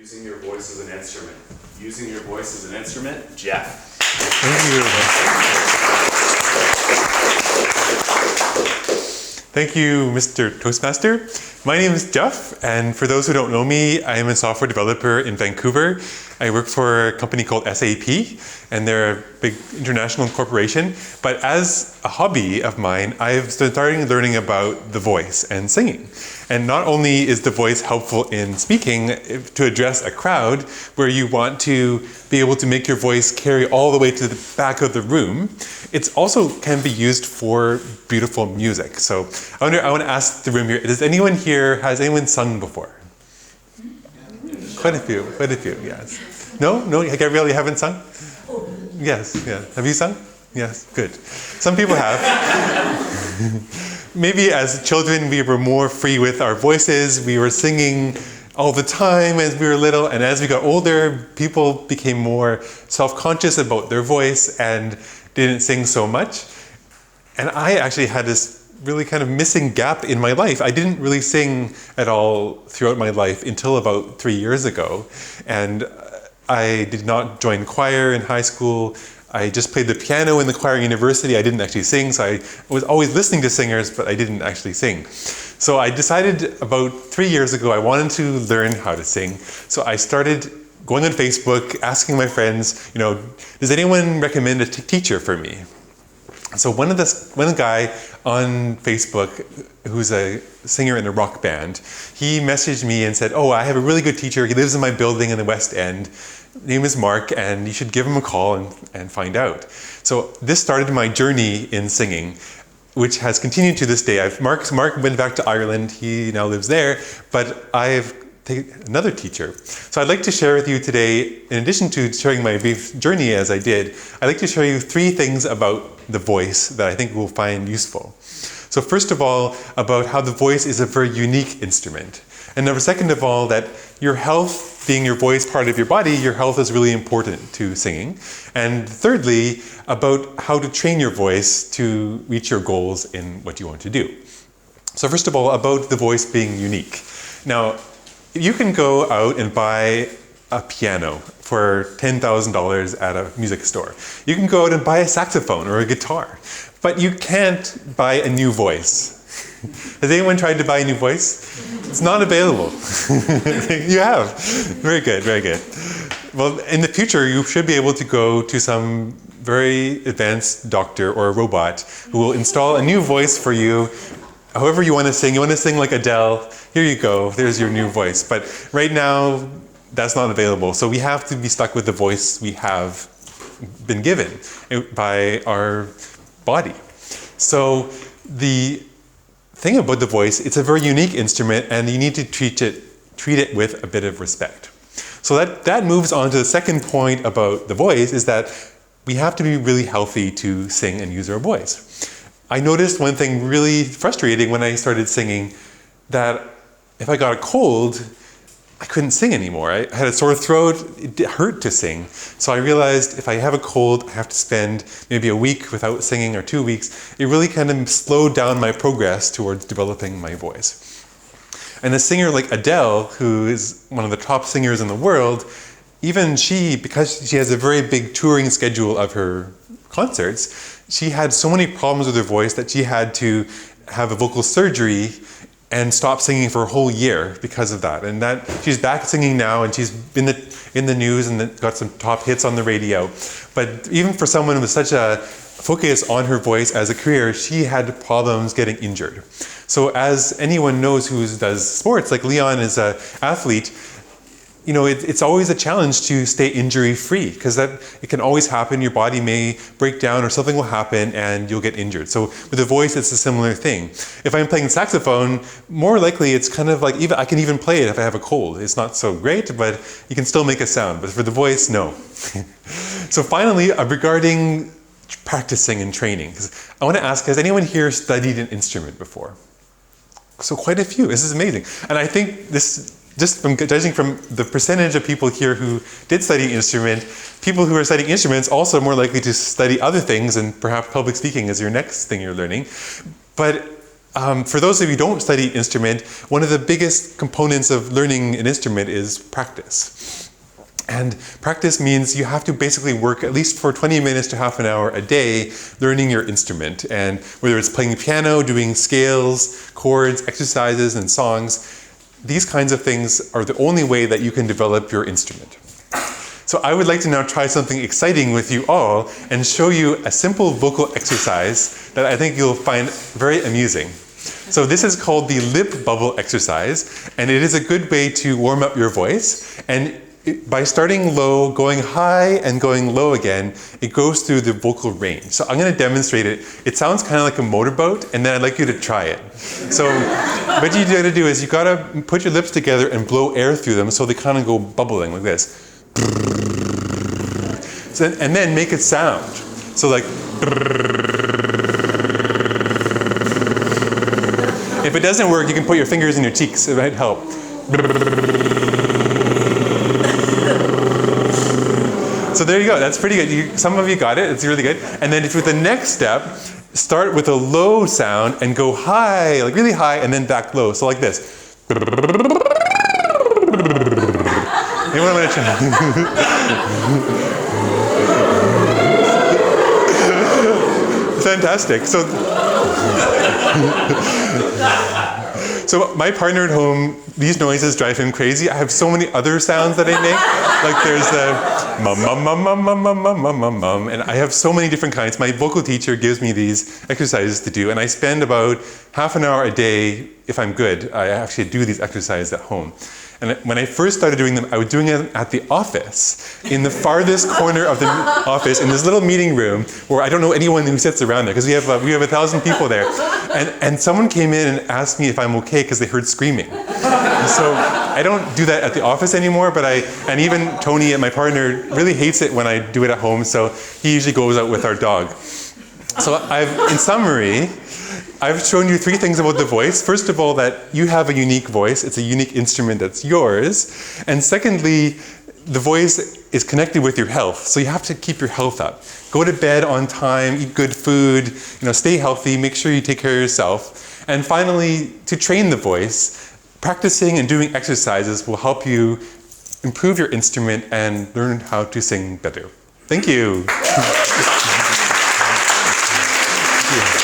Using your voice as an instrument. Using your voice as an instrument, Jeff. Thank you. Thank you, Mr. Toastmaster. My name is Jeff, and for those who don't know me, I am a software developer in Vancouver. I work for a company called SAP, and they're a big international corporation. But as a hobby of mine, I've started learning about the voice and singing. And not only is the voice helpful in speaking to address a crowd where you want to be able to make your voice carry all the way to the back of the room, it also can be used for beautiful music. So I want to ask the room here, has anyone sung before? Quite a few, yes. No, Gabrielle, you haven't sung? Yes, yeah. Have you sung? Yes, good. Some people have. Maybe as children we were more free with our voices. We were singing all the time as we were little, and as we got older, people became more self-conscious about their voice and didn't sing so much. And I actually had this really kind of missing gap in my life. I didn't really sing at all throughout my life until about 3 years ago. And I did not join choir in high school. I just played the piano in the choir in university. I didn't actually sing, so I was always listening to singers, but I didn't actually sing. So I decided about 3 years ago I wanted to learn how to sing. So I started going on Facebook, asking my friends, does anyone recommend a teacher for me? So one guy on Facebook who's a singer in a rock band, he messaged me and said, I have a really good teacher. He lives in my building in the West End. His name is Mark, and you should give him a call and find out. So this started my journey in singing, which has continued to this day. Mark went back to Ireland. He now lives there, but I've taken another teacher. So I'd like to share with you today, in addition to sharing my brief journey as I did, I'd like to show you 3 things about the voice that I think you will find useful. So first of all, about how the voice is a very unique instrument. And second of all, that your health, being your voice part of your body, your health is really important to singing. And thirdly, about how to train your voice to reach your goals in what you want to do. So first of all, about the voice being unique. Now, you can go out and buy a piano for $10,000 at a music store. You can go out and buy a saxophone or a guitar, but you can't buy a new voice. Has anyone tried to buy a new voice? It's not available. You have. Very good, very good. Well, in the future, you should be able to go to some very advanced doctor or a robot who will install a new voice for you. However you want to sing. You want to sing like Adele, here you go, there's your new voice. But right now, that's not available. So we have to be stuck with the voice we have been given by our body. So the thing about the voice, it's a very unique instrument, and you need to treat it with a bit of respect. So that moves on to the second point about the voice, is that we have to be really healthy to sing and use our voice. I noticed one thing really frustrating when I started singing, that if I got a cold, I couldn't sing anymore. I had a sore throat, it hurt to sing. So I realized if I have a cold, I have to spend maybe a week without singing or 2 weeks. It really kind of slowed down my progress towards developing my voice. And a singer like Adele, who is one of the top singers in the world, even she, because she has a very big touring schedule of her concerts, she had so many problems with her voice that she had to have a vocal surgery and stop singing for a whole year because of that. And that she's back singing now, and she's in the news and got some top hits on the radio. But even for someone with such a focus on her voice as a career, she had problems getting injured. So as anyone knows who does sports, like Leon is an athlete, it's always a challenge to stay injury-free, because it can always happen. Your body may break down or something will happen and you'll get injured. So with the voice, it's a similar thing. If I'm playing saxophone, more likely it's kind of like, I can even play it if I have a cold. It's not so great, but you can still make a sound. But for the voice, no. So finally, regarding practicing and training, because I want to ask, has anyone here studied an instrument before? So quite a few. This is amazing. And I think this, just from judging from the percentage of people here who did study an instrument, people who are studying instruments also more likely to study other things, and perhaps public speaking is your next thing you're learning. But For those of you who don't study instrument, one of the biggest components of learning an instrument is practice. And practice means you have to basically work at least for 20 minutes to half an hour a day learning your instrument. And whether it's playing piano, doing scales, chords, exercises, and songs, these kinds of things are the only way that you can develop your instrument. So I would like to now try something exciting with you all and show you a simple vocal exercise that I think you'll find very amusing. So this is called the lip bubble exercise, and it is a good way to warm up your voice. And by starting low, going high, and going low again, it goes through the vocal range. So I'm going to demonstrate it. It sounds kind of like a motorboat, and then I'd like you to try it. So what you got to do is you got to put your lips together and blow air through them so they kind of go bubbling like this. So, and then make it sound. So like. If it doesn't work, you can put your fingers in your cheeks. It might help. So there you go. That's pretty good. Some of you got it. It's really good. And then with the next step, start with a low sound and go high, like really high, and then back low. So like this. Anyone want to try? Fantastic. So my partner at home, these noises drive him crazy. I have so many other sounds that I make. Like there's the mum, mum, mum, mum, mum, mum, mum, mum, mum, mum. And I have so many different kinds. My vocal teacher gives me these exercises to do. And I spend about half an hour a day, if I'm good, I actually do these exercises at home. And when I first started doing them, I was doing them at the office, in the farthest corner of the office, in this little meeting room where I don't know anyone who sits around there, because we have 1,000 people there. And someone came in and asked me if I'm okay because they heard screaming. And so I don't do that at the office anymore, and even Tony, my partner, really hates it when I do it at home, so he usually goes out with our dog. So in summary, I've shown you 3 things about the voice. First of all, that you have a unique voice. It's a unique instrument that's yours. And secondly, the voice is connected with your health. So you have to keep your health up. Go to bed on time, eat good food, stay healthy, make sure you take care of yourself. And finally, to train the voice, practicing and doing exercises will help you improve your instrument and learn how to sing better. Thank you. Thank you.